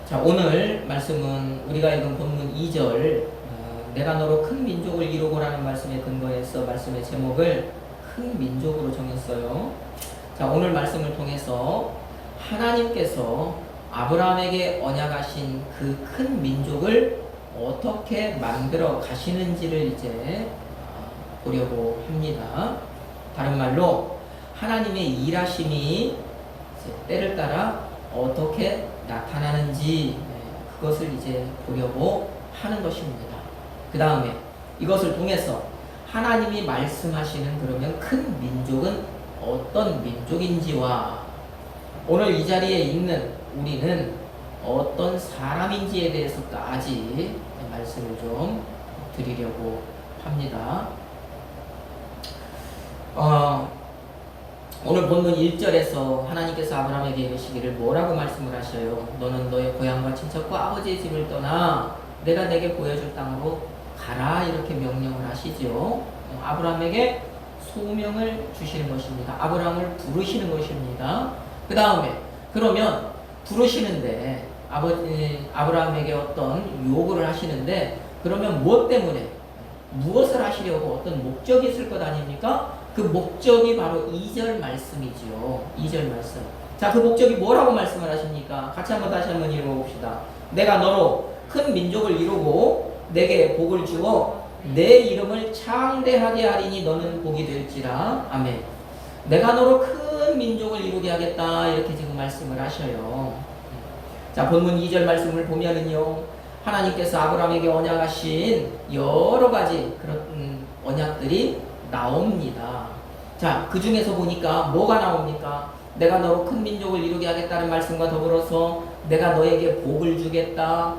자, 오늘 말씀은 우리가 읽은 본문 2절 내가 너로 큰 민족을 이루고라는 말씀에 근거해서 말씀의 제목을 큰 민족으로 정했어요. 자, 오늘 말씀을 통해서 하나님께서 아브라함에게 언약하신 그 큰 민족을 어떻게 만들어 가시는지를 이제 보려고 합니다. 다른 말로 하나님의 일하심이 때를 따라 어떻게 나타나는지 그것을 이제 보려고 하는 것입니다. 그 다음에 이것을 통해서 하나님이 말씀하시는 그러면 큰 민족은 어떤 민족인지와 오늘 이 자리에 있는 우리는 어떤 사람인지에 대해서까지 말씀을 좀 드리려고 합니다. 오늘 본문 1절에서 하나님께서 아브라함에게 이르시기를 뭐라고 말씀을 하셔요? 너는 너의 고향과 친척과 아버지의 집을 떠나 내가 내게 보여줄 땅으로 가라, 이렇게 명령을 하시죠. 아브라함에게 소명을 주시는 것입니다. 아브라함을 부르시는 것입니다. 그 다음에 그러면 부르시는데 아브라함에게 어떤 요구를 하시는데 그러면 무엇 때문에 무엇을 하시려고 어떤 목적이 있을 것 아닙니까? 그 목적이 바로 2절 말씀이죠. 2절 말씀. 자, 그 목적이 뭐라고 말씀을 하십니까? 같이 다시 한번 읽어봅시다. 내가 너로 큰 민족을 이루고 내게 복을 주어 내 이름을 창대하게 하리니 너는 복이 될지라. 아멘. 내가 너로 큰 민족을 이루게 하겠다, 이렇게 지금 말씀을 하셔요. 자, 본문 2절 말씀을 보면은요, 하나님께서 아브라함에게 언약하신 여러 가지 그런 언약들이 나옵니다. 자, 그 중에서 보니까 뭐가 나옵니까? 내가 너로 큰 민족을 이루게 하겠다는 말씀과 더불어서 내가 너에게 복을 주겠다.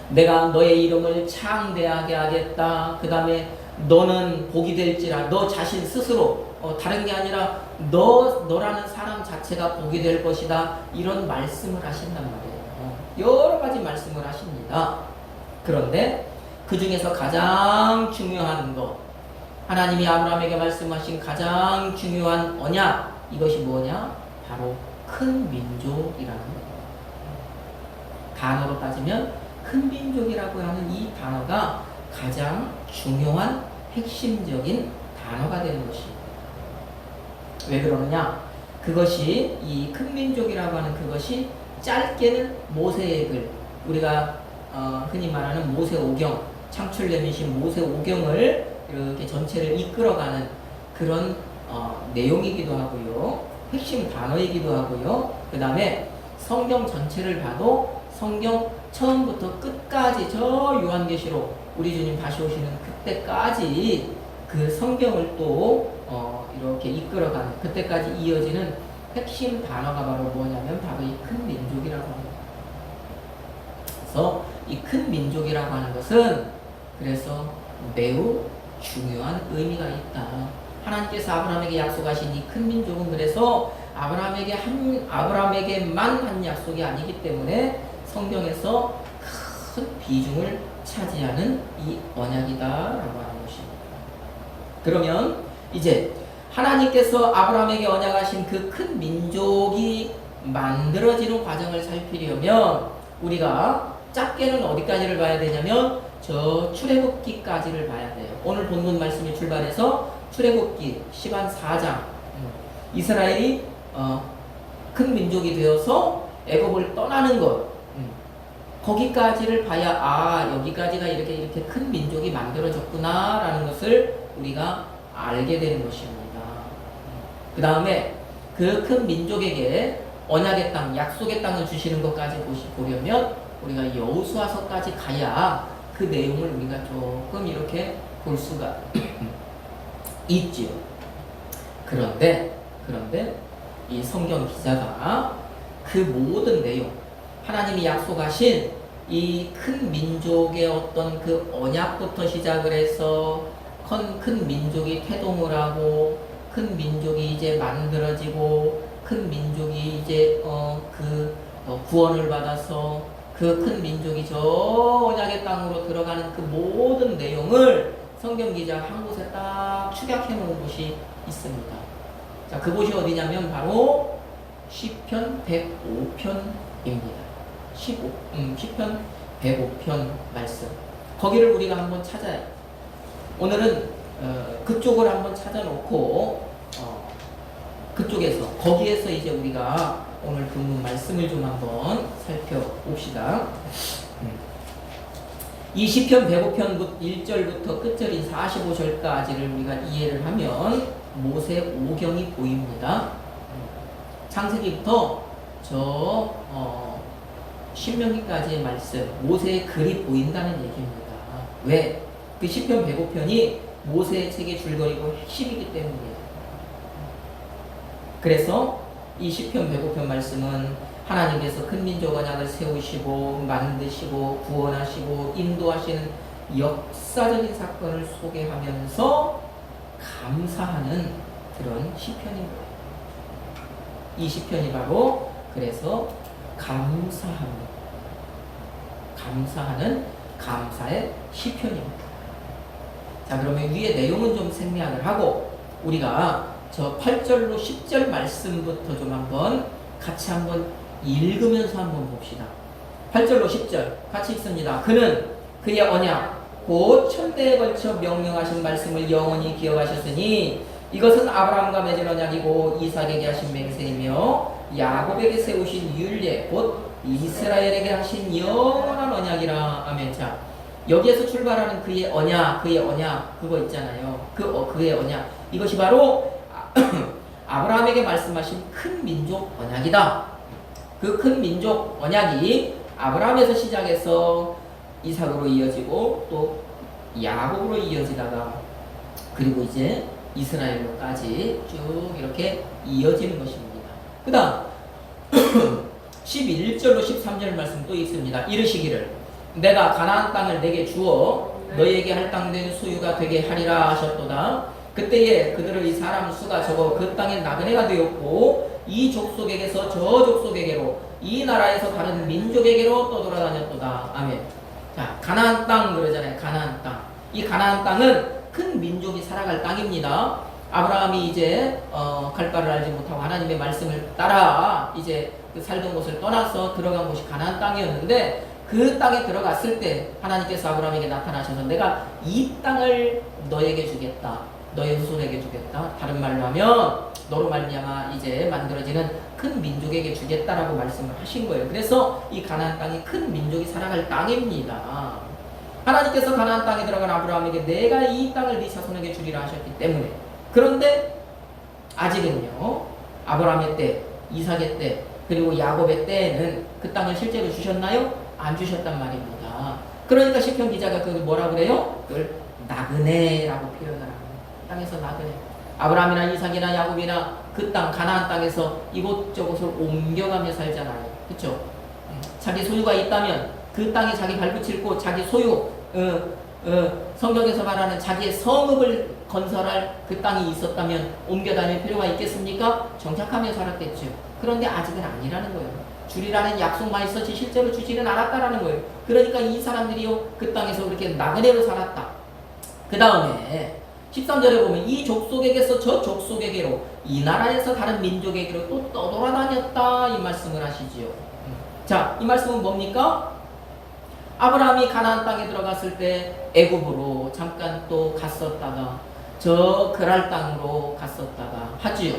내가 너의 이름을 창대하게 하겠다. 그 다음에 너는 복이 될지라. 너 자신 스스로 다른 게 아니라 너라는 사람 자체가 복이 될 것이다. 이런 말씀을 하신단 말이에요. 여러 가지 말씀을 하십니다. 그런데 그 중에서 가장 중요한 것, 하나님이 아브라함에게 말씀하신 가장 중요한 언약, 이것이 뭐냐? 바로 큰 민족이라는 거예요. 단어로 따지면 큰 민족이라고 하는 이 단어가 가장 중요한 핵심적인 단어가 되는 것입니다. 왜 그러느냐? 그것이 이 큰 민족이라고 하는 그것이 짧게는 모세의 글, 우리가 흔히 말하는 모세오경, 창출되신 모세오경을 이렇게 전체를 이끌어가는 그런 내용이기도 하고요. 핵심 단어이기도 하고요. 그 다음에 성경 전체를 봐도 성경 처음부터 끝까지 저 요한계시록 우리 주님 다시 오시는 그때까지 그 성경을 또 이렇게 이끌어가는 그때까지 이어지는 핵심 단어가 바로 뭐냐면 바로 이 큰 민족이라고 합니다. 그래서 이 큰 민족이라고 하는 것은 그래서 매우 중요한 의미가 있다. 하나님께서 아브라함에게 약속하신 이 큰 민족은 그래서 아브라함에게만 한 약속이 아니기 때문에 성경에서 큰 비중을 차지하는 이 언약이다라고 하는 것입니다. 그러면 이제 하나님께서 아브라함에게 언약하신 그 큰 민족이 만들어지는 과정을 살피려면 우리가 짧게는 어디까지를 봐야 되냐면 저 출애굽기까지를 봐야 돼요. 오늘 본문 말씀이 출발해서 출애굽기 14장 이스라엘이 큰 민족이 되어서 애굽을 떠나는 것, 거기까지를 봐야 여기까지가 이렇게 큰 민족이 만들어졌구나 라는 것을 우리가 알게 되는 것입니다. 그 다음에 그 큰 민족에게 언약의 땅, 약속의 땅을 주시는 것까지 보려면 우리가 여호수아서까지 가야 그 내용을 우리가 조금 이렇게 볼 수가 있지요. 그런데 이 성경 기자가 그 모든 내용, 하나님이 약속하신 이 큰 민족의 어떤 그 언약부터 시작을 해서 큰 민족이 태동을 하고 큰 민족이 이제 만들어지고 큰 민족이 이제 구원을 받아서 그 큰 민족이 저 언약의 땅으로 들어가는 그 모든 내용을 성경 기자가 한 곳에 딱 축약해 놓은 곳이 있습니다. 자, 그곳이 어디냐면 바로 시편 105편입니다. 10편 105편 말씀. 거기를 우리가 한번 찾아야. 오늘은 그쪽을 한번 찾아놓고 그쪽에서 거기에서 이제 우리가 오늘 본문 말씀을 좀 한번 살펴봅시다. 이 시편 105편 1절부터 끝절인 45절까지를 우리가 이해를 하면 모세 오경이 보입니다. 창세기부터 신명기까지의 말씀, 모세의 글이 보인다는 얘기입니다. 왜? 그 시편 105편이 모세의 책의 줄거리고 핵심이기 때문이에요. 그래서 이 시편 105편 말씀은 하나님께서 큰 민족 언약을 세우시고 만드시고 구원하시고 인도하시는 역사적인 사건을 소개하면서 감사하는 그런 시편인 거예요. 이 시편이 바로 그래서 감사하는 감사의 시편입니다. 자, 그러면 위에 내용은 좀 생략을 하고 우리가 저 8절로 10절 말씀부터 좀 한번 같이 한번 읽으면서 한번 봅시다. 8절로 10절 같이 읽습니다. 그는 그의 언약 곧 천대에 걸쳐 명령하신 말씀을 영원히 기억하셨으니 이것은 아브라함과 맺은 언약이고 이삭에게 하신 맹세이며 야곱에게 세우신 율례 곧 이스라엘에게 하신 영원한 언약이라. 아멘. 자, 여기에서 출발하는 그의 언약 그거 있잖아요. 그의 언약, 이것이 바로 아브라함에게 말씀하신 큰 민족 언약이다. 그 큰 민족 언약이 아브라함에서 시작해서 이삭으로 이어지고 또 야곱으로 이어지다가 그리고 이제 이스라엘로까지 쭉 이렇게 이어지는 것입니다. 그 다음 11절로 13절 말씀 또 있습니다. 이르시기를 내가 가나안 땅을 내게 주어 너희에게 할당된 소유가 되게 하리라 하셨도다. 그때에 그들의 이 사람 수가 적어 그 땅에 나그네가 되었고 이 족속에게서 저 족속에게로 이 나라에서 다른 민족에게로 떠돌아다녔도다. 아멘. 자, 가나안 땅 그러잖아요. 가나안 땅. 이 가나안 땅은 큰 민족이 살아갈 땅입니다. 아브라함이 이제 갈 바를 알지 못하고 하나님의 말씀을 따라 이제 그 살던 곳을 떠나서 들어간 곳이 가나안 땅이었는데 그 땅에 들어갔을 때 하나님께서 아브라함에게 나타나셔서 내가 이 땅을 너에게 주겠다. 너의 후손에게 주겠다. 다른 말로 하면 너로 말미암아 이제 만들어지는 큰 민족에게 주겠다라고 말씀을 하신 거예요. 그래서 이 가나안 땅이 큰 민족이 살아갈 땅입니다. 하나님께서 가나안 땅에 들어간 아브라함에게 내가 이 땅을 네 자손에게 주리라 하셨기 때문에. 그런데 아직은요, 아브라함의 때, 이삭의 때, 그리고 야곱의 때에는 그 땅을 실제로 주셨나요? 안 주셨단 말입니다. 그러니까 시편 기자가 그걸 뭐라 그래요? 그걸 나그네라고 표현을 합니다. 땅에서 나그네. 아브라함이나 이삭이나 야곱이나 그 땅 가나안 땅에서 이곳저곳을 옮겨가며 살잖아요. 그렇죠? 자기 소유가 있다면 그 땅에 자기 발붙일 곳, 자기 소유, 성경에서 말하는 자기의 성읍을 건설할 그 땅이 있었다면 옮겨 다닐 필요가 있겠습니까? 정착하며 살았겠죠. 그런데 아직은 아니라는 거예요. 주리라는 약속만 있었지 실제로 주지는 않았다라는 거예요. 그러니까 이 사람들이요, 그 땅에서 그렇게 나그네로 살았다. 그 다음에 13절에 보면 이 족속에게서 저 족속에게로 이 나라에서 다른 민족에게로 또 떠돌아다녔다 이 말씀을 하시지요. 자, 이 말씀은 뭡니까? 아브라함이 가나안 땅에 들어갔을 때 애굽으로 잠깐 또 갔었다가 저 그랄 땅으로 갔었다가 하지요.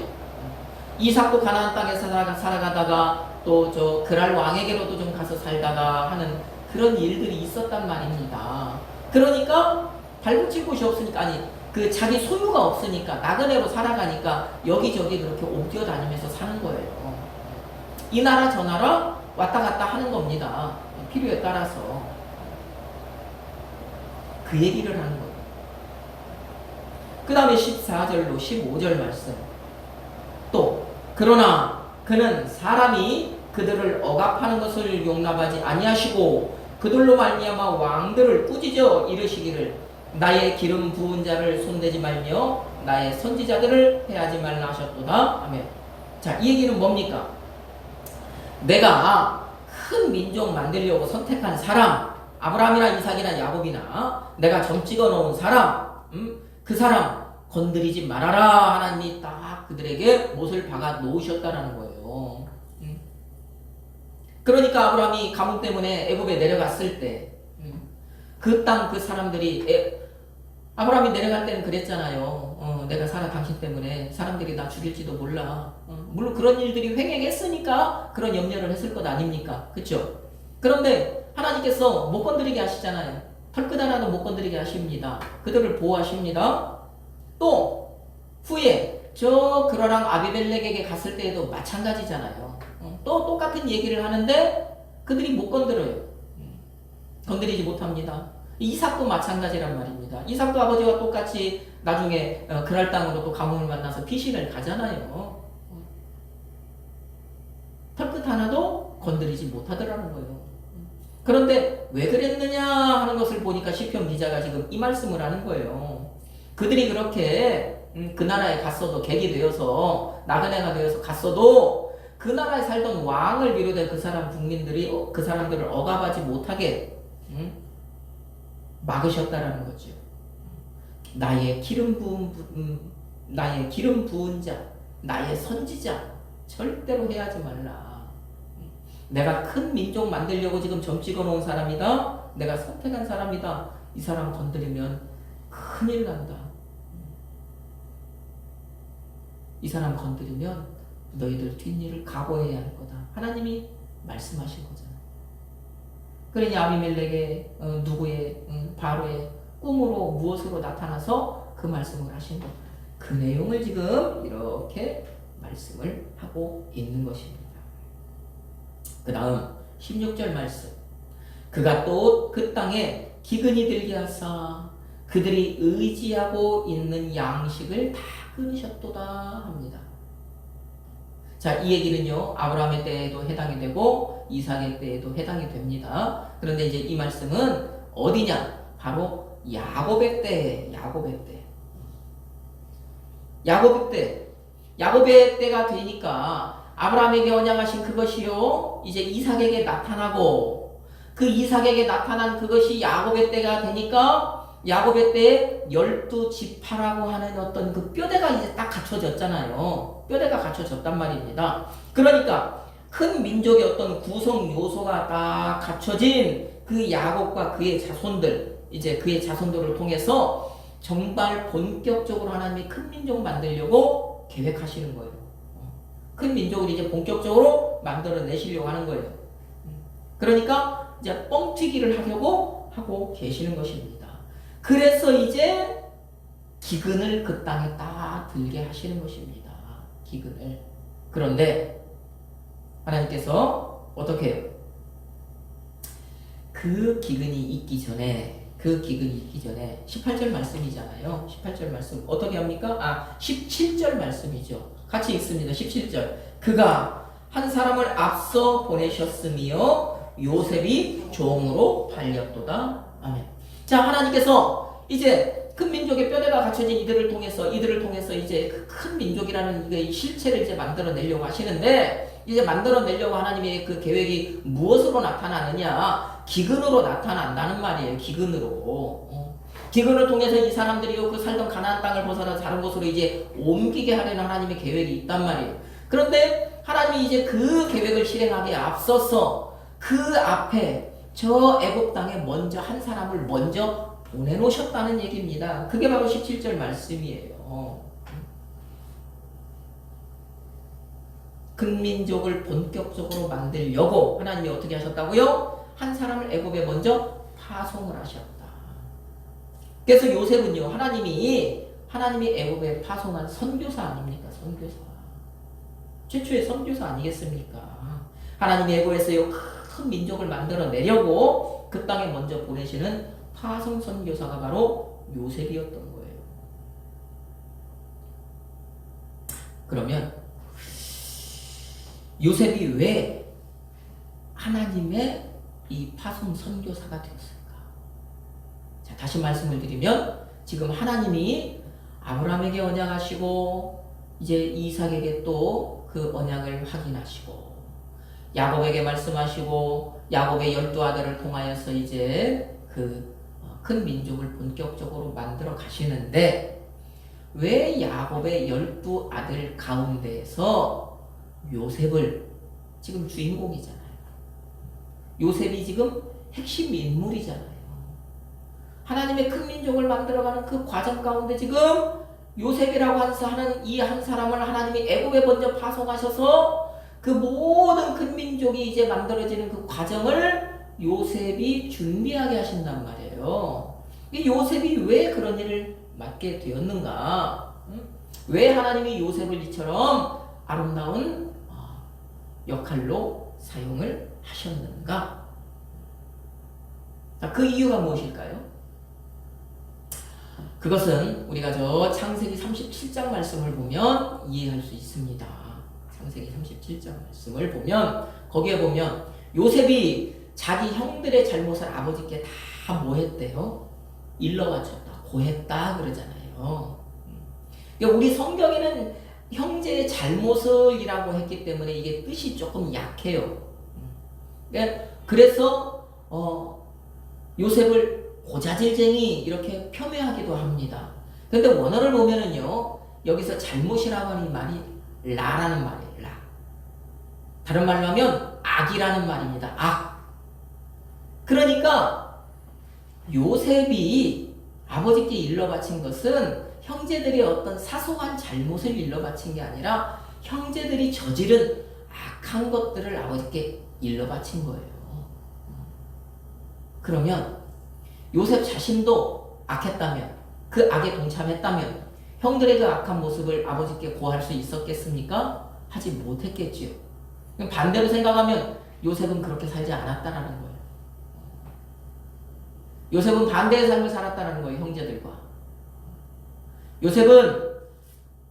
이삭도 가나안 땅에 살아가다가 또 저 그랄 왕에게로도 좀 가서 살다가 하는 그런 일들이 있었단 말입니다. 그러니까 발붙일 곳이 없으니까, 아니 그 자기 소유가 없으니까 나그네로 살아가니까 여기저기 그렇게 옮겨 다니면서 사는 거예요. 이 나라 저 나라 왔다 갔다 하는 겁니다. 필요에 따라서. 그 얘기를 하는 거예요. 그 다음에 14절로 15절 말씀. 또 그러나 그는 사람이 그들을 억압하는 것을 용납하지 아니하시고 그들로 말미암아 왕들을 꾸짖어 이르시기를 나의 기름 부은 자를 손대지 말며 나의 선지자들을 해하지 말라 하셨도다. 아멘. 자, 이 얘기는 뭡니까? 내가 큰 민족 만들려고 선택한 사람, 아브라함이나 이삭이나 야곱이나 내가 점 찍어 놓은 사람, 그 사람 건드리지 말아라. 하나님이 딱 그들에게 못을 박아 놓으셨다라는 거예요. 그러니까 아브라함이 가뭄 때문에 애굽에 내려갔을 때 그 땅 그 사람들이 아브라함이 내려갈 때는 그랬잖아요. 내가 살아 당신 때문에 사람들이 나 죽일지도 몰라. 물론 그런 일들이 횡행했으니까 그런 염려를 했을 것 아닙니까? 그렇죠? 그런데 하나님께서 못 건드리게 하시잖아요. 털끝 하나도 못 건드리게 하십니다. 그들을 보호하십니다. 또 후에 저 그러랑 아비멜렉에게 갔을 때에도 마찬가지잖아요. 또 똑같은 얘기를 하는데 그들이 못 건드려요. 건드리지 못합니다. 이삭도 마찬가지란 말입니다. 이삭도 아버지와 똑같이 나중에 그랄 땅으로 또 가뭄을 만나서 피신을 가잖아요. 털끝 하나도 건드리지 못하더라는 거예요. 그런데 왜 그랬느냐 하는 것을 보니까 시편 기자가 지금 이 말씀을 하는 거예요. 그들이 그렇게 그 나라에 갔어도 객이 되어서 나그네가 되어서 갔어도 그 나라에 살던 왕을 비롯해 그 사람 국민들이 그 사람들을 억압하지 못하게 막으셨다라는 거죠. 나의 기름 부은 자, 나의 선지자 절대로 해하지 말라. 내가 큰 민족 만들려고 지금 점 찍어 놓은 사람이다. 내가 선택한 사람이다. 이 사람 건드리면 큰일 난다. 이 사람 건드리면 너희들 뒷일을 각오해야 할 거다. 하나님이 말씀하신 거잖아. 그러니 아비멜렉의 누구의 바로의 꿈으로 무엇으로 나타나서 그 말씀을 하신 것. 그 내용을 지금 이렇게 말씀을 하고 있는 것입니다. 그 다음 16절 말씀. 그가 또 그 땅에 기근이 들게 하사 그들이 의지하고 있는 양식을 다 끊으셨도다 합니다. 자, 이 얘기는요, 아브라함의 때에도 해당이 되고 이삭의 때에도 해당이 됩니다. 그런데 이제 이 말씀은 어디냐? 바로 야곱의 때에, 야곱의 때가 되니까 아브라함에게 언약하신 그것이요, 이제 이삭에게 나타나고, 그 이삭에게 나타난 그것이 야곱의 때가 되니까 야곱의 때에 12지파라고 하는 어떤 그 뼈대가 이제 딱 갖춰졌잖아요. 뼈대가 갖춰졌단 말입니다. 그러니까 큰 민족의 어떤 구성 요소가 딱 갖춰진 그 야곱과 그의 자손들, 이제 그의 자손들을 통해서 정말 본격적으로 하나님이 큰 민족 만들려고 계획하시는 거예요. 큰 민족을 이제 본격적으로 만들어내시려고 하는 거예요. 그러니까 이제 뻥튀기를 하려고 하고 계시는 것입니다. 그래서 이제 기근을 그 땅에 딱 들게 하시는 것입니다. 기근을. 그런데 하나님께서 어떻게 해요? 그 기근이 있기 전에 18절 말씀이잖아요. 18절 말씀 어떻게 합니까? 17절 말씀이죠. 같이 읽습니다. 17절. 그가 한 사람을 앞서 보내셨으며 요셉이 종으로 팔렸도다. 아멘. 자, 하나님께서 이제 큰 민족의 뼈대가 갖춰진 이들을 통해서 이제 그 큰 민족이라는 이 실체를 이제 만들어내려고 하시는데, 이제 만들어내려고 하나님의 그 계획이 무엇으로 나타나느냐? 기근으로 나타난다는 말이에요. 기근을 통해서 이 사람들이 그 살던 가나안 땅을 벗어나 다른 곳으로 이제 옮기게 하려는 하나님의 계획이 있단 말이에요. 그런데 하나님이 이제 그 계획을 실행하기에 앞서서 그 앞에 저 애굽 땅에 먼저 한 사람을 먼저 보내놓으셨다는 얘기입니다. 그게 바로 17절 말씀이에요. 큰 민족을 본격적으로 만들려고 하나님이 어떻게 하셨다고요? 한 사람을 애굽에 먼저 파송을 하셨다. 그래서 요셉은요, 하나님이 애굽에 파송한 선교사 아닙니까? 선교사. 최초의 선교사 아니겠습니까? 하나님이 애굽에서요, 큰 민족을 만들어내려고 그 땅에 먼저 보내시는 파송 선교사가 바로 요셉이었던 거예요. 그러면 요셉이 왜 하나님의 이 파송 선교사가 되었을까? 자, 다시 말씀을 드리면 지금 하나님이 아브라함에게 언약하시고 이제 이삭에게 또 그 언약을 확인하시고 야곱에게 말씀하시고 야곱의 12아들을 통하여서 이제 그 큰 민족을 본격적으로 만들어 가시는데, 왜 야곱의 12아들 가운데에서 요셉을, 지금 주인공이잖아요. 요셉이 지금 핵심 인물이잖아요. 하나님의 큰 민족을 만들어가는 그 과정 가운데 지금 요셉이라고 하는 이 한 사람을 하나님이 애굽에 먼저 파송하셔서 그 모든 큰 민족이 이제 만들어지는 그 과정을 요셉이 준비하게 하신단 말이에요. 이 요셉이 왜 그런 일을 맡게 되었는가? 왜 하나님이 요셉을 이처럼 아름다운 역할로 사용을 하셨는가? 자, 그 이유가 무엇일까요? 그것은 우리가 저 창세기 37장 말씀을 보면 이해할 수 있습니다. 창세기 37장 말씀을 보면 거기에 보면 요셉이 자기 형들의 잘못을 아버지께 다 뭐 했대요? 일러바쳤다, 고했다 그러잖아요. 그러니까 우리 성경에는 형제의 잘못을이라고 했기 때문에 이게 뜻이 조금 약해요. 그래서 요셉을 고자질쟁이 이렇게 폄훼하기도 합니다. 근데 원어를 보면은요, 여기서 잘못이라고 하는 말이 라라는 말이에요. 라. 다른 말로 하면 악이라는 말입니다. 악. 그러니까 요셉이 아버지께 일러바친 것은 형제들이 어떤 사소한 잘못을 일러바친 게 아니라 형제들이 저지른 악한 것들을 아버지께 일러바친 거예요. 그러면 요셉 자신도 악했다면, 그 악에 동참했다면 형들의 그 악한 모습을 아버지께 고할 수 있었겠습니까? 하지 못했겠지요. 반대로 생각하면 요셉은 그렇게 살지 않았다라는 거예요. 요셉은 반대의 삶을 살았다는 거예요. 형제들과. 요셉은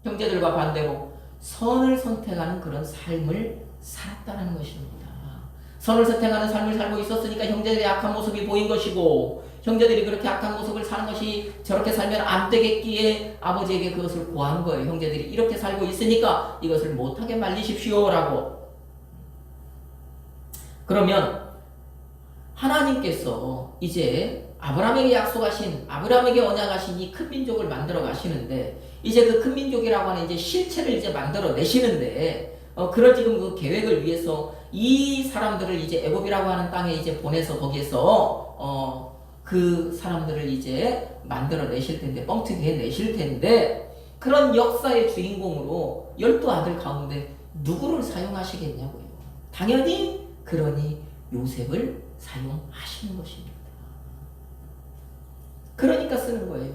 형제들과 반대로 선을 선택하는 그런 삶을 살았다는 것입니다. 선을 선택하는 삶을 살고 있었으니까 형제들의 악한 모습이 보인 것이고, 형제들이 그렇게 악한 모습을 사는 것이 저렇게 살면 안 되겠기에 아버지에게 그것을 고한 거예요. 형제들이 이렇게 살고 있으니까 이것을 못하게 말리십시오라고. 그러면 하나님께서 이제 아브라함에게 약속하신, 아브라함에게 언약하신 이 큰 민족을 만들어 가시는데, 이제 그 큰 민족이라고 하는 이제 실체를 이제 만들어 내시는데, 그런 지금 그 계획을 위해서 이 사람들을 이제 애굽이라고 하는 땅에 이제 보내서 거기에서 그 사람들을 이제 만들어 내실 텐데, 뻥튀기 내실 텐데, 그런 역사의 주인공으로 12아들 가운데 누구를 사용하시겠냐고요. 당연히 그러니 요셉을 사용하시는 것입니다. 그러니까 쓰는 거예요.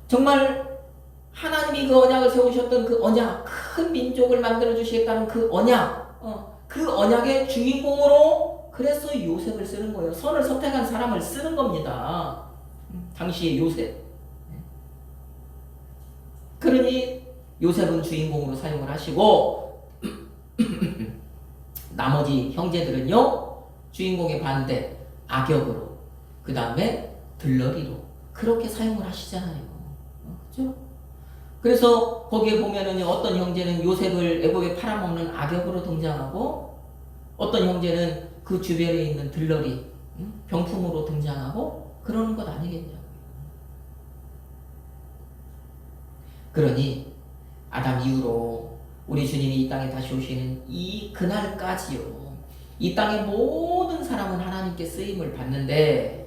정말 하나님이 그 언약을 세우셨던 그 언약, 큰 민족을 만들어 주시겠다는 그 언약, 그 언약의 주인공으로 그래서 요셉을 쓰는 거예요. 선을 선택한 사람을 쓰는 겁니다. 당시의 요셉. 그러니 요셉은 주인공으로 사용을 하시고 나머지 형제들은요, 주인공의 반대 악역으로, 그 다음에 들러리로 그렇게 사용을 하시잖아요. 그렇죠? 그래서 거기에 보면은 어떤 형제는 요셉을 애굽에 팔아먹는 악역으로 등장하고, 어떤 형제는 그 주변에 있는 들러리, 병풍으로 등장하고 그러는 것 아니겠냐고요. 그러니 아담 이후로 우리 주님이 이 땅에 다시 오시는 이 그날까지요, 이 땅의 모든 사람은 하나님께 쓰임을 받는데,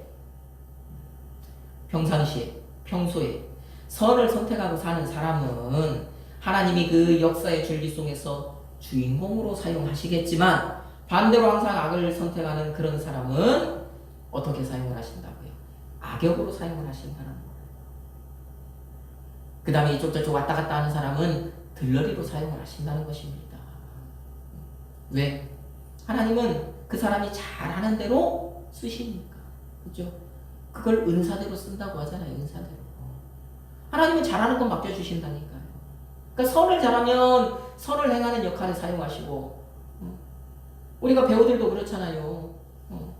평소에 선을 선택하고 사는 사람은 하나님이 그 역사의 줄기 속에서 주인공으로 사용하시겠지만, 반대로 항상 악을 선택하는 그런 사람은 어떻게 사용을 하신다고요? 악역으로 사용을 하신다는 거예요. 그 다음에 이쪽 저쪽 왔다 갔다 하는 사람은 들러리로 사용을 하신다는 것입니다. 왜? 하나님은 그 사람이 잘하는 대로 쓰시니까. 그죠? 그걸 은사대로 쓴다고 하잖아요. 은사대로. 하나님은 잘하는 건 맡겨주신다니까요. 그러니까 선을 잘하면 선을 행하는 역할을 사용하시고, 우리가 배우들도 그렇잖아요.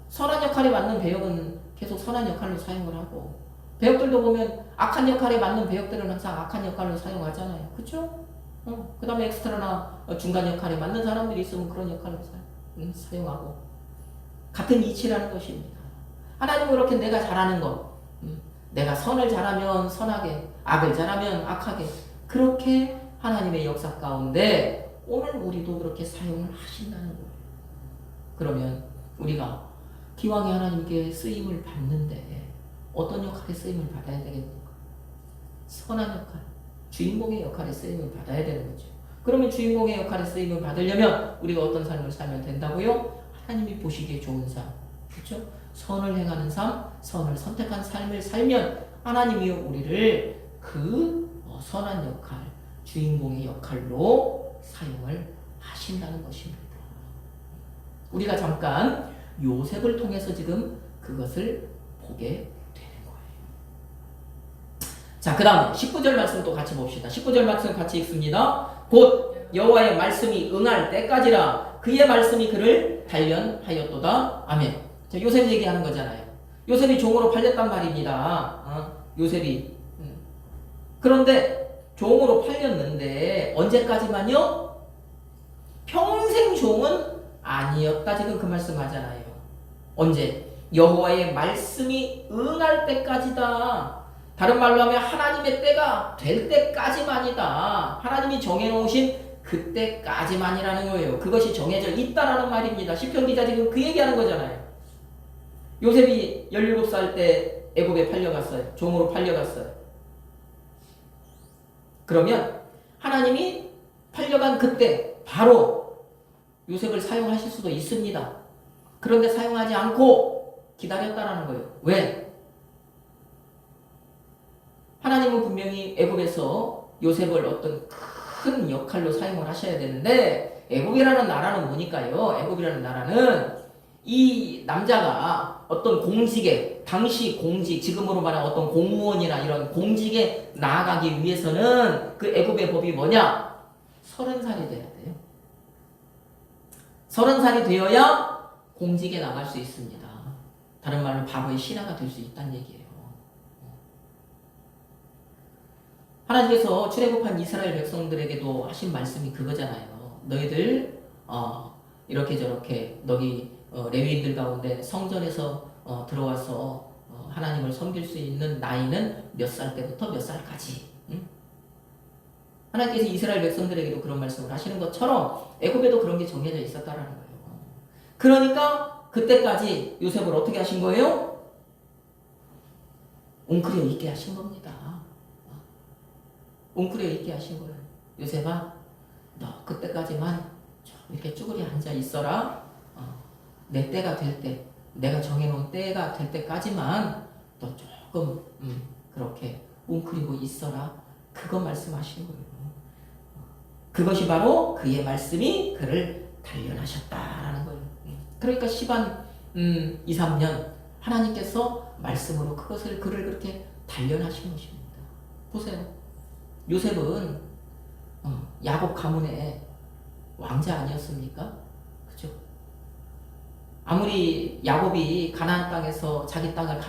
선한 역할에 맞는 배역은 계속 선한 역할로 사용을 하고, 배역들도 보면 악한 역할에 맞는 배역들은 항상 악한 역할로 사용하잖아요. 그렇죠? 그 다음에 엑스트라나 중간 역할에 맞는 사람들이 있으면 그런 역할로 사용하고, 같은 이치라는 것입니다. 하나님은 그렇게 내가 잘하는 것, 내가 선을 잘하면 선하게, 악을 잘하면 악하게, 그렇게 하나님의 역사 가운데 오늘 우리도 그렇게 사용을 하신다는 거예요. 그러면 우리가 기왕에 하나님께 쓰임을 받는데 어떤 역할에 쓰임을 받아야 되겠습니까? 선한 역할, 주인공의 역할에 쓰임을 받아야 되는 거죠. 그러면 주인공의 역할에 쓰임을 받으려면 우리가 어떤 삶을 살면 된다고요? 하나님이 보시기에 좋은 삶, 그렇죠? 선을 행하는 삶, 선을 선택한 삶을 살면 하나님이 우리를 그 선한 역할, 주인공의 역할로 사용을 하신다는 것입니다. 우리가 잠깐 요셉을 통해서 지금 그것을 보게 되는 거예요. 자, 그 다음 19절 말씀 또 같이 봅시다. 19절 말씀 같이 읽습니다. 곧 여호와의 말씀이 응할 때까지라 그의 말씀이 그를 단련하였도다. 아멘. 자, 요셉 얘기하는 거잖아요. 요셉이 종으로 팔렸단 말입니다. 요셉이. 그런데 종으로 팔렸는데 언제까지만요? 평생 종은 아니었다. 지금 그 말씀 하잖아요. 언제? 여호와의 말씀이 응할 때까지다. 다른 말로 하면 하나님의 때가 될 때까지만이다. 하나님이 정해놓으신 그때까지만이라는 거예요. 그것이 정해져 있다라는 말입니다. 시편 기자 지금 그 얘기하는 거잖아요. 요셉이 17살 때 애굽에 팔려갔어요. 종으로 팔려갔어요. 그러면 하나님이 팔려간 그때 바로 요셉을 사용하실 수도 있습니다. 그런데 사용하지 않고 기다렸다라는 거예요. 왜? 하나님은 분명히 애굽에서 요셉을 어떤 큰 역할로 사용을 하셔야 되는데 애굽이라는 나라는 뭐니까요? 애굽이라는 나라는 이 남자가 어떤 공직에 당시 공직, 지금으로 말하면 어떤 공무원이나 이런 공직에 나아가기 위해서는 그 애굽의 법이 뭐냐? 30살이 돼야 돼요. 30살이 되어야 공직에 나갈 수 있습니다. 다른 말로 바로의 신하가 될 수 있다는 얘기예요. 하나님께서 출애굽한 이스라엘 백성들에게도 하신 말씀이 그거잖아요. 너희들 이렇게 저렇게 너희 레위인들 가운데 성전에서 들어와서 하나님을 섬길 수 있는 나이는 몇 살 때부터 몇 살까지. 응? 하나님께서 이스라엘 백성들에게도 그런 말씀을 하시는 것처럼 애굽에도 그런 게 정해져 있었다라는 거예요. 그러니까 그때까지 요셉을 어떻게 하신 거예요? 웅크려 있게 하신 겁니다. 웅크려 있게 하신 거예요. 요셉아, 너 그때까지만 이렇게 쭈그리 앉아 있어라. 내 때가 될 때, 내가 정해놓은 때가 될 때까지만 너 조금 그렇게 웅크리고 있어라. 그거 말씀하신 거예요. 그것이 바로 그의 말씀이 그를 단련하셨다라는 거예요. 그러니까 시반 2, 3년 하나님께서 말씀으로 그것을 그를 그렇게 단련하신 것입니다. 보세요. 요셉은 야곱 가문의 왕자 아니었습니까? 그죠? 아무리 야곱이 가나안 땅에서 자기 땅을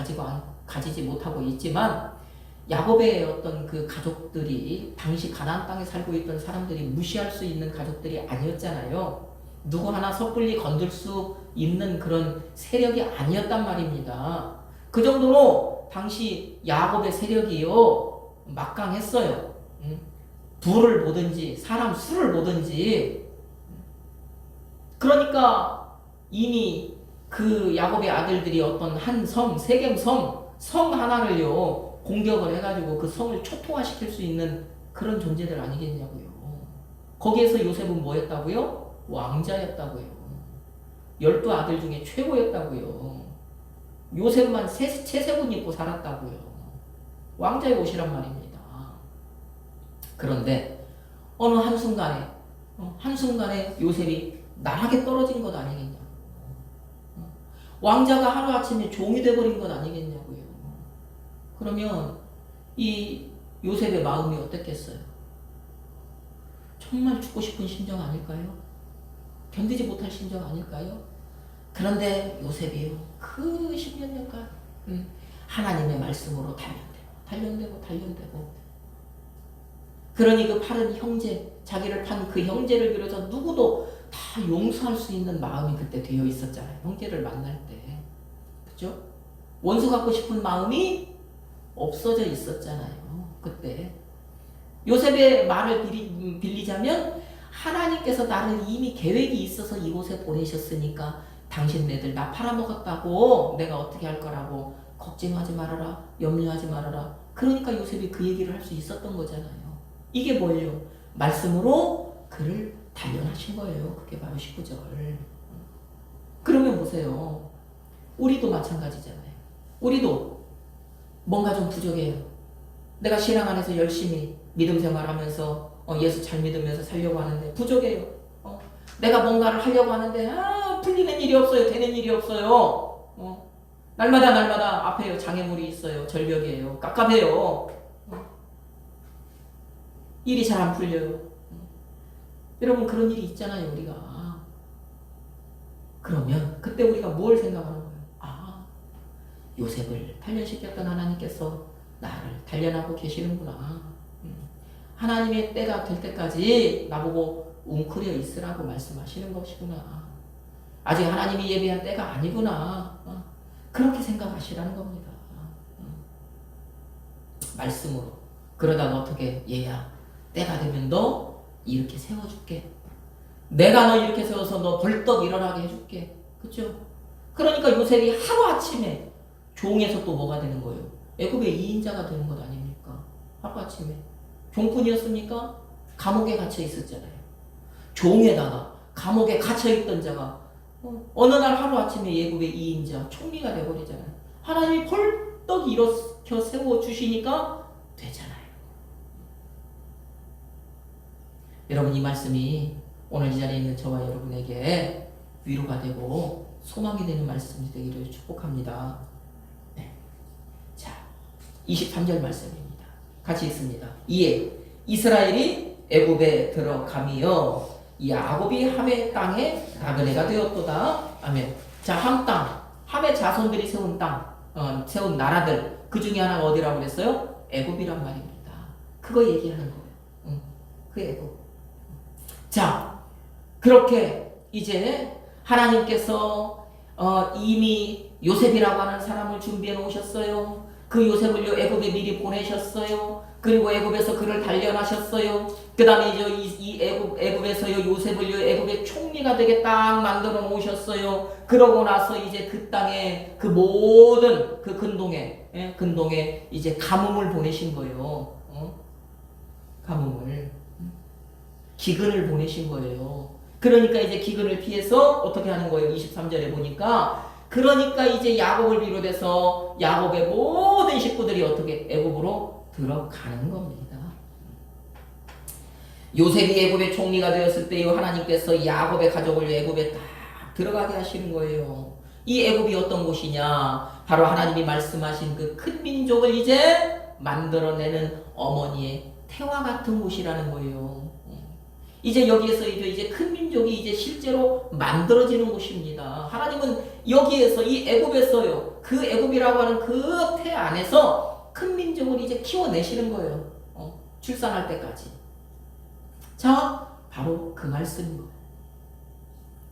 가지지 못하고 있지만 야곱의 어떤 그 가족들이 당시 가나안 땅에 살고 있던 사람들이 무시할 수 있는 가족들이 아니었잖아요. 누구 하나 섣불리 건들 수 있는 그런 세력이 아니었단 말입니다. 그 정도로 당시 야곱의 세력이요 막강했어요. 부를 보든지 사람 수를 보든지. 그러니까 이미 그 야곱의 아들들이 어떤 한 성, 세겜 성 하나를요 공격을 해가지고 그 성을 초토화시킬 수 있는 그런 존재들 아니겠냐고요. 거기에서 요셉은 뭐였다고요? 왕자였다고요. 12아들 중에 최고였다고요. 요셉만 채색옷 입고 살았다고요. 왕자의 옷이란 말입니다. 그런데 어느 한순간에 요셉이 나락에 떨어진 것 아니겠냐고. 왕자가 하루아침에 종이 돼버린 것 아니겠냐고요. 그러면 이 요셉의 마음이 어땠겠어요? 정말 죽고 싶은 심정 아닐까요? 견디지 못할 심정 아닐까요? 그런데 요셉이요 그 10년 년간 하나님의 말씀으로 단련되고 그러니 그 파른 형제, 자기를 판 그 형제를 비롯해서 누구도 다 용서할 수 있는 마음이 그때 되어 있었잖아요. 형제를 만날 때. 그죠? 원수 갖고 싶은 마음이 없어져 있었잖아요. 그때. 요셉의 말을 빌리자면 하나님께서 나를 이미 계획이 있어서 이곳에 보내셨으니까 당신네들 나 팔아먹었다고 내가 어떻게 할 거라고 걱정하지 말아라, 염려하지 말아라. 그러니까 요셉이 그 얘기를 할 수 있었던 거잖아요. 이게 뭐예요? 말씀으로 그를 단련하신 거예요. 그게 바로 19절. 그러면 보세요. 우리도 마찬가지잖아요. 우리도 뭔가 좀 부족해요. 내가 신앙 안에서 열심히 믿음 생활하면서 예수 잘 믿으면서 살려고 하는데 부족해요. 내가 뭔가를 하려고 하는데 풀리는 일이 없어요. 되는 일이 없어요. 날마다 앞에요. 장애물이 있어요. 절벽이에요. 깝깝해요. 일이 잘 안 풀려요. 여러분 그런 일이 있잖아요. 우리가. 그러면 그때 우리가 뭘 생각하는 거예요? 요셉을 단련시켰던 하나님께서 나를 단련하고 계시는구나. 하나님의 때가 될 때까지 나보고 웅크려 있으라고 말씀하시는 것이구나. 아직 하나님이 예비한 때가 아니구나. 그렇게 생각하시라는 겁니다. 말씀으로. 그러다가 어떻게 얘야 때가 되면 너 이렇게 세워줄게. 내가 너 이렇게 세워서 너 벌떡 일어나게 해줄게. 그렇죠? 그러니까 요셉이 하루아침에 종에서 또 뭐가 되는 거예요? 애굽의 2인자가 되는 것 아닙니까? 하루아침에. 종뿐이었습니까? 감옥에 갇혀 있었잖아요. 종에다가 감옥에 갇혀있던 자가 어느 날 하루아침에 애굽의 2인자 총리가 되어버리잖아요. 하나님이 벌떡 일으켜 세워주시니까 되잖아요. 여러분 이 말씀이 오늘 이 자리에 있는 저와 여러분에게 위로가 되고 소망이 되는 말씀이 되기를 축복합니다. 네. 자, 23절 말씀입니다. 같이 읽습니다. 이에 이스라엘이 애굽에 들어가며 야곱이 함의 땅에 나그네가 되었도다. 아멘. 자, 함 땅, 함의 자손들이 세운 땅, 세운 나라들 그 중에 하나가 어디라고 그랬어요? 애굽이란 말입니다. 그거 얘기하는 거예요. 그 애굽. 자, 그렇게 이제 하나님께서 이미 요셉이라고 하는 사람을 준비해 놓으셨어요. 그 요셉을 애굽에 미리 보내셨어요. 그리고 애굽에서 그를 단련하셨어요. 그 다음에 이 애굽에서요 요셉을요 애굽의 총리가 되게 딱 만들어 놓으셨어요. 그러고 나서 이제 그 땅에 그 모든 그 근동에 이제 가뭄을 보내신 거예요. 가뭄을. 기근을 보내신 거예요. 그러니까 이제 기근을 피해서 어떻게 하는 거예요? 23절에 보니까 그러니까 이제 야곱을 비롯해서 야곱의 모든 식구들이 어떻게 애굽으로 들어가는 겁니다. 요셉이 애굽의 총리가 되었을 때요 하나님께서 야곱의 가족을 애굽에 딱 들어가게 하시는 거예요. 이 애굽이 어떤 곳이냐? 바로 하나님이 말씀하신 그 큰 민족을 이제 만들어내는 어머니의 태와 같은 곳이라는 거예요. 이제 여기에서 이제 큰 민족이 이제 실제로 만들어지는 곳입니다. 하나님은 여기에서 이 애굽에서요, 그 애굽이라고 하는 그 태 안에서 큰 민족을 이제 키워내시는 거예요. 출산할 때까지. 자, 바로 그 말씀인 거예요.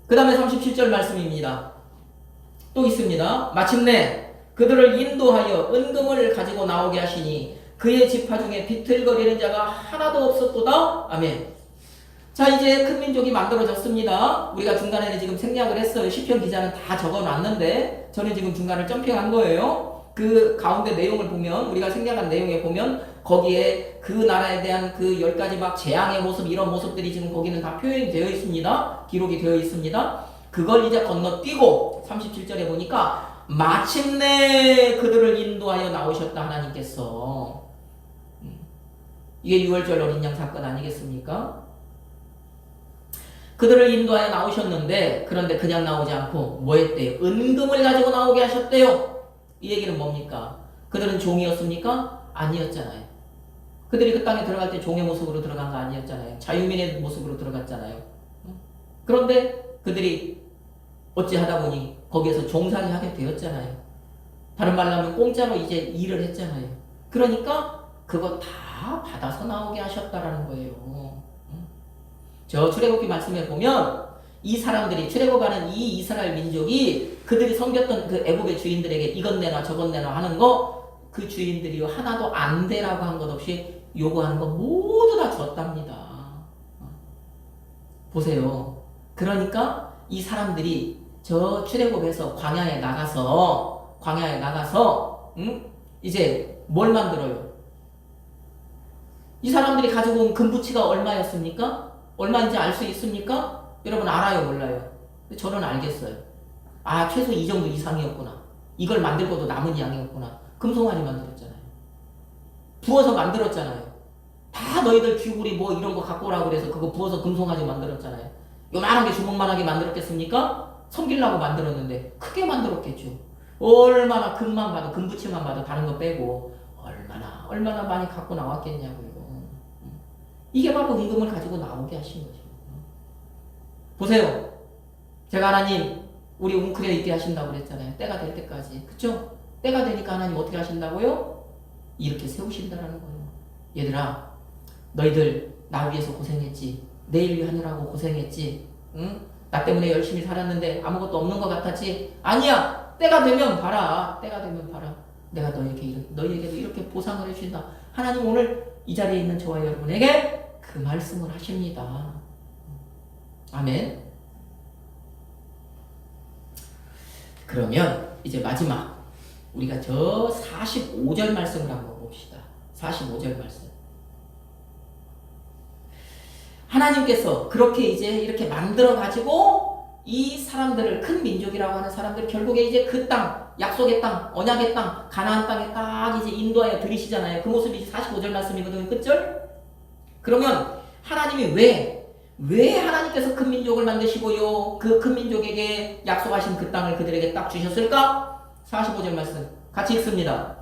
그 다음에 37절 말씀입니다. 또 있습니다. 마침내 그들을 인도하여 은금을 가지고 나오게 하시니 그의 지파 중에 비틀거리는 자가 하나도 없었도다. 아멘. 자, 이제 큰 민족이 만들어졌습니다. 우리가 중간에는 지금 생략을 했어요. 시편 기자는 다 적어놨는데 저는 지금 중간을 점핑한 거예요. 그 가운데 내용을 보면 우리가 생략한 내용에 보면 거기에 그 나라에 대한 그 10가지 막 재앙의 모습 이런 모습들이 지금 거기는 다 표현이 되어 있습니다. 기록이 되어 있습니다. 그걸 이제 건너뛰고 37절에 보니까 마침내 그들을 인도하여 나오셨다 하나님께서. 이게 6월절 어린 양 사건 아니겠습니까? 그들을 인도하여 나오셨는데 그런데 그냥 나오지 않고 뭐 했대요? 은금을 가지고 나오게 하셨대요. 이 얘기는 뭡니까? 그들은 종이었습니까? 아니었잖아요. 그들이 그 땅에 들어갈 때 종의 모습으로 들어간 거 아니었잖아요. 자유민의 모습으로 들어갔잖아요. 그런데 그들이 어찌하다 보니 거기에서 종살이 하게 되었잖아요. 다른 말로 하면 공짜로 이제 일을 했잖아요. 그러니까 그거 다 받아서 나오게 하셨다라는 거예요. 저 출애굽기 말씀에 보면 이 사람들이 출애굽하는 이 이스라엘 민족이 그들이 섬겼던 그 애굽의 주인들에게 이것 내놔 저것 내놔 하는 거 그 주인들이요 하나도 안 되라고 한 것 없이 요구하는 거 모두 다 줬답니다. 보세요. 그러니까 이 사람들이 저 출애굽에서 광야에 나가서 이제 뭘 만들어요? 이 사람들이 가지고 온 금부치가 얼마였습니까? 얼마인지 알 수 있습니까? 여러분 알아요, 몰라요? 저는 알겠어요. 아, 최소 이 정도 이상이었구나. 이걸 만들 것도 남은 양이었구나. 금송아지 만들었잖아요. 부어서 만들었잖아요. 다 너희들 쥐구리 뭐 이런 거 갖고 오라고 그래서 그거 부어서 금송아지 만들었잖아요. 요만한 게 주먹만하게 만들었겠습니까? 섬기려고 만들었는데 크게 만들었겠죠. 얼마나 금만 봐도 금부치만 봐도 다른 거 빼고 얼마나 많이 갖고 나왔겠냐고요. 이게 바로 은금을 가지고 나오게 하신 거죠. 보세요. 제가 하나님 우리 웅크려 있게 하신다고 그랬잖아요. 때가 될 때까지. 그쵸? 때가 되니까 하나님 어떻게 하신다고요? 이렇게 세우신다라는 거예요. 얘들아, 너희들 나 위해서 고생했지. 내일 위하느라고 고생했지. 응? 나 때문에 열심히 살았는데 아무것도 없는 것 같았지. 아니야. 때가 되면 봐라. 때가 되면 봐라. 내가 너희에게도 이렇게 보상을 해주신다. 하나님 오늘 이 자리에 있는 저와 여러분에게 그 말씀을 하십니다. 아멘. 그러면 이제 마지막 우리가 저 45절 말씀을 한번 봅시다. 45절 말씀. 하나님께서 그렇게 이제 이렇게 만들어 가지고 이 사람들을 큰 민족이라고 하는 사람들 결국에 이제 그 땅, 약속의 땅, 언약의 땅, 가나안 땅에 딱 이제 인도하여 들이시잖아요. 그 모습이 45절 말씀이거든요. 끝절? 그러면 하나님이 왜 하나님께서 큰 민족을 만드시고요 그 큰 민족에게 약속하신 그 땅을 그들에게 딱 주셨을까? 45절 말씀 같이 읽습니다.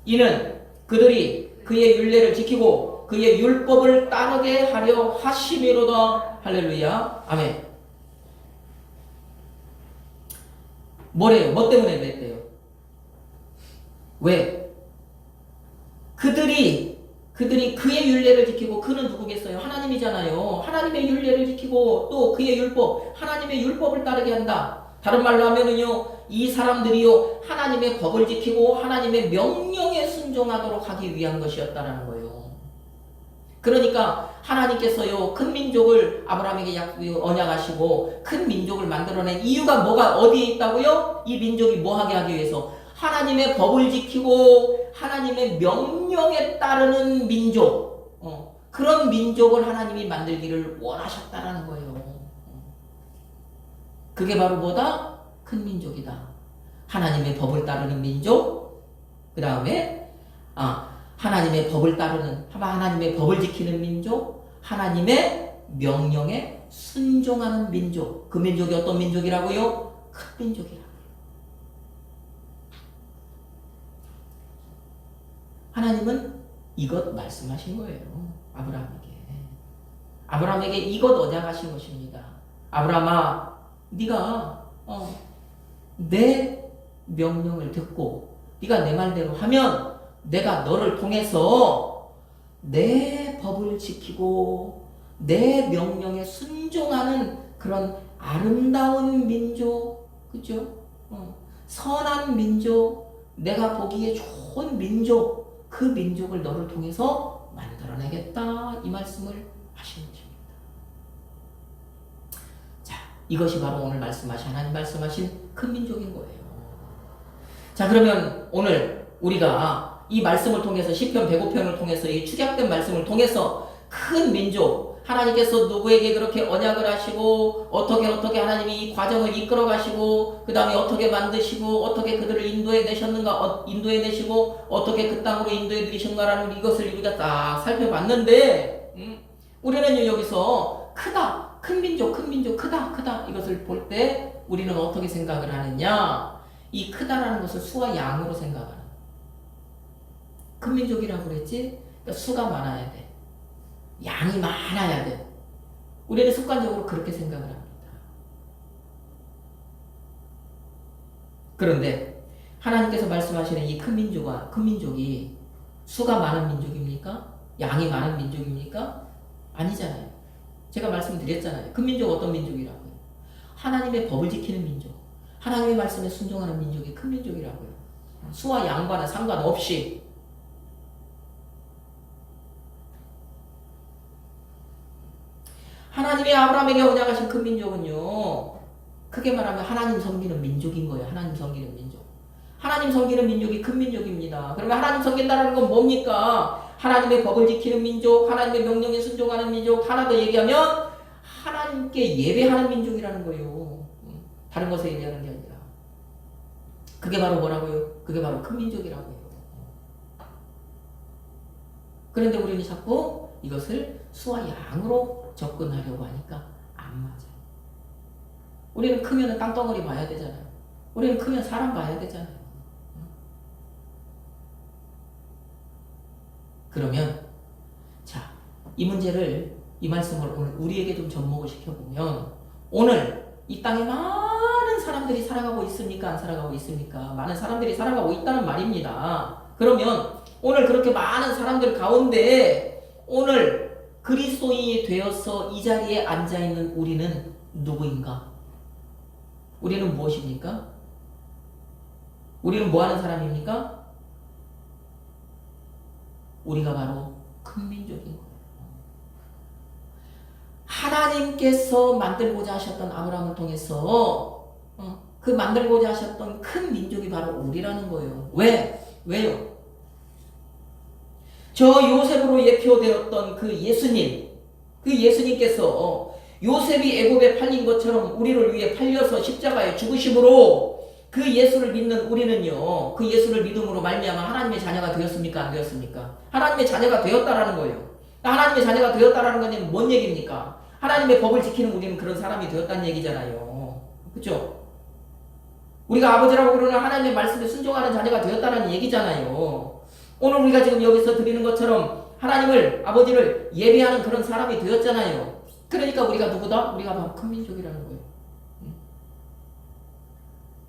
이는 그들이 그의 율례를 지키고 그의 율법을 따르게 하려 하심이로다. 할렐루야. 아멘. 뭐래요? 뭐 때문에 그랬대요? 왜? 그들이 그의 율례를 지키고 그는 누구겠어요? 하나님이잖아요. 하나님의 율례를 지키고 또 그의 율법, 하나님의 율법을 따르게 한다. 다른 말로 하면은요, 이 사람들이요, 하나님의 법을 지키고 하나님의 명령에 순종하도록 하기 위한 것이었다라는 거예요. 그러니까 하나님께서요, 큰 민족을 아브라함에게 언약하시고 큰 민족을 만들어낸 이유가 뭐가 어디에 있다고요? 이 민족이 뭐하게 하기 위해서? 하나님의 법을 지키고 하나님의 명령에 따르는 민족, 그런 민족을 하나님이 만들기를 원하셨다라는 거예요. 그게 바로 뭐다? 큰 민족이다. 하나님의 법을 따르는 민족, 그 다음에 하나님의 법을 따르는, 하나님의 법을 지키는 민족, 하나님의 명령에 순종하는 민족. 그 민족이 어떤 민족이라고요? 큰 민족이라. 하나님은 이것 말씀하신 거예요. 아브라함에게 이것 언약하신 것입니다. 아브라함아, 네가 내 명령을 듣고 네가 내 말대로 하면 내가 너를 통해서 내 법을 지키고 내 명령에 순종하는 그런 아름다운 민족, 그죠? 선한 민족, 내가 보기에 좋은 민족, 그 민족을 너를 통해서 만들어내겠다, 이 말씀을 하신 것입니다. 자, 이것이 바로 오늘 하나님 말씀하신 큰 민족인 거예요. 자, 그러면 오늘 우리가 이 말씀을 통해서 시편 105편을 통해서 이 축약된 말씀을 통해서 큰 민족, 하나님께서 누구에게 그렇게 언약을 하시고 어떻게 하나님이 이 과정을 이끌어 가시고 그 다음에 어떻게 만드시고 어떻게 그들을 인도해 내시고 어떻게 그 땅으로 인도해 드리신가라는 이것을 우리가 딱 살펴봤는데 우리는 여기서 큰 민족 크다 이것을 볼 때 우리는 어떻게 생각을 하느냐, 이 크다라는 것을 수와 양으로 생각하는, 큰 민족이라고 그랬지? 그러니까 수가 많아야 돼. 양이 많아야 돼. 우리는 습관적으로 그렇게 생각을 합니다. 그런데 하나님께서 말씀하시는 이 큰 민족이 수가 많은 민족입니까? 양이 많은 민족입니까? 아니잖아요. 제가 말씀드렸잖아요. 큰 민족 어떤 민족이라고요? 하나님의 법을 지키는 민족, 하나님의 말씀에 순종하는 민족이 큰 민족이라고요. 수와 양과는 상관없이. 하나님의 아브라함에게 언약하신 큰 민족은요, 크게 말하면 하나님 섬기는 민족인 거예요. 하나님 섬기는 민족. 하나님 섬기는 민족이 큰 민족입니다. 그러면 하나님 섬긴다는 건 뭡니까? 하나님의 법을 지키는 민족, 하나님의 명령에 순종하는 민족, 하나 더 얘기하면 하나님께 예배하는 민족이라는 거예요. 다른 것에 예배하는 게 아니라. 그게 바로 뭐라고요? 그게 바로 큰 민족이라고요. 그런데 우리는 자꾸 이것을 수와 양으로 접근하려고 하니까 안 맞아요. 우리는 크면 땅덩어리 봐야 되잖아요. 우리는 크면 사람 봐야 되잖아요. 그러면 자, 이 문제를, 이 말씀을 오늘 우리에게 좀 접목을 시켜보면, 오늘 이 땅에 많은 사람들이 살아가고 있습니까? 안 살아가고 있습니까? 많은 사람들이 살아가고 있다는 말입니다. 그러면 오늘 그렇게 많은 사람들 가운데 오늘 그리스도인이 되어서 이 자리에 앉아있는 우리는 누구인가? 우리는 무엇입니까? 우리는 뭐 하는 사람입니까? 우리가 바로 큰 민족인 거예요. 하나님께서 만들고자 하셨던 아브라함을 통해서 그 만들고자 하셨던 큰 민족이 바로 우리라는 거예요. 왜? 왜요? 저 요셉으로 예표되었던 그 예수님께서 요셉이 애굽에 팔린 것처럼 우리를 위해 팔려서 십자가에 죽으심으로 그 예수를 믿는 우리는요, 그 예수를 믿음으로 말미암아 하나님의 자녀가 되었습니까? 안 되었습니까? 하나님의 자녀가 되었다라는 거예요. 하나님의 자녀가 되었다라는 건 뭔 얘기입니까? 하나님의 법을 지키는 우리는 그런 사람이 되었다는 얘기잖아요. 그렇죠? 우리가 아버지라고 부르는 하나님의 말씀에 순종하는 자녀가 되었다는 얘기잖아요. 오늘 우리가 지금 여기서 드리는 것처럼 하나님을, 아버지를 예배하는 그런 사람이 되었잖아요. 그러니까 우리가 누구다? 우리가 바로 큰 민족이라는 거예요.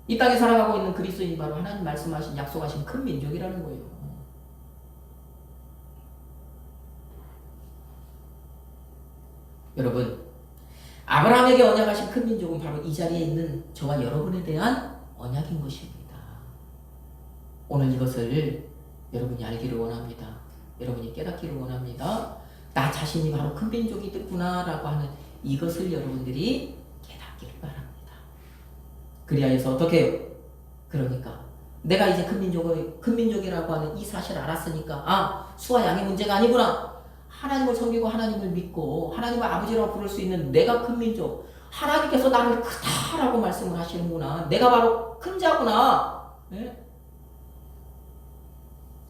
이 땅에 살아가고 있는 그리스도인이 바로 하나님 말씀하신, 약속하신 큰 민족이라는 거예요. 여러분, 아브라함에게 언약하신 큰 민족은 바로 이 자리에 있는 저와 여러분에 대한 언약인 것입니다. 오늘 이것을 여러분이 알기를 원합니다. 여러분이 깨닫기를 원합니다. 나 자신이 바로 큰 민족이 됐구나라고 하는 이것을 여러분들이 깨닫기를 바랍니다. 그리하여서 어떻게 해요? 그러니까 내가 이제 큰 민족이라고 하는 이 사실을 알았으니까, 수와 양의 문제가 아니구나. 하나님을 섬기고 하나님을 믿고 하나님을 아버지라고 부를 수 있는 내가 큰 민족, 하나님께서 나를 크다라고 말씀을 하시는구나. 내가 바로 큰 자구나. 네?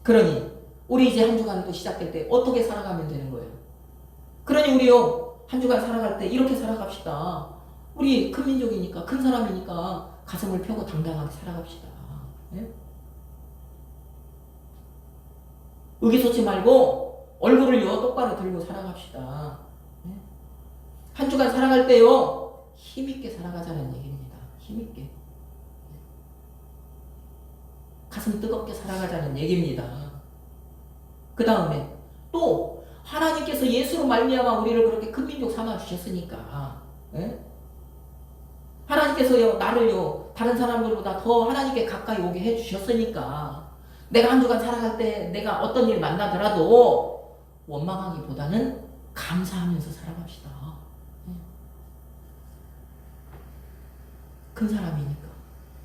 그러니 우리 이제 한 주간도 시작될 때 어떻게 살아가면 되는 거예요? 그러니 우리요, 한 주간 살아갈 때 이렇게 살아갑시다. 우리 큰 민족이니까, 큰 사람이니까 가슴을 펴고 당당하게 살아갑시다. 네? 의기소치 말고 얼굴을요 똑바로 들고 살아갑시다. 네? 한 주간 살아갈 때요 힘있게 살아가자는 얘기입니다. 힘있게. 가슴 뜨겁게 살아가자는 얘기입니다. 그 다음에 또 하나님께서 예수로 말미암아 우리를 그렇게 큰 민족 삼아 주셨으니까, 네? 하나님께서요 나를요 다른 사람들보다 더 하나님께 가까이 오게 해주셨으니까, 내가 한 주간 살아갈 때 내가 어떤 일 만나더라도 원망하기보다는 감사하면서 살아갑시다. 큰 사람이니까,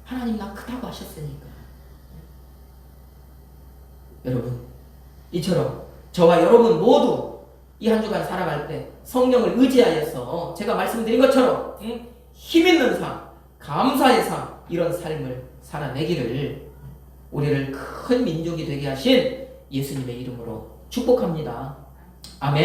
하나님 나 크다고 하셨으니까. 여러분, 이처럼 저와 여러분 모두 이 한 주간 살아갈 때 성령을 의지하여서 제가 말씀드린 것처럼 힘있는 삶, 감사의 삶, 이런 삶을 살아내기를 우리를 큰 민족이 되게 하신 예수님의 이름으로 축복합니다. 아멘.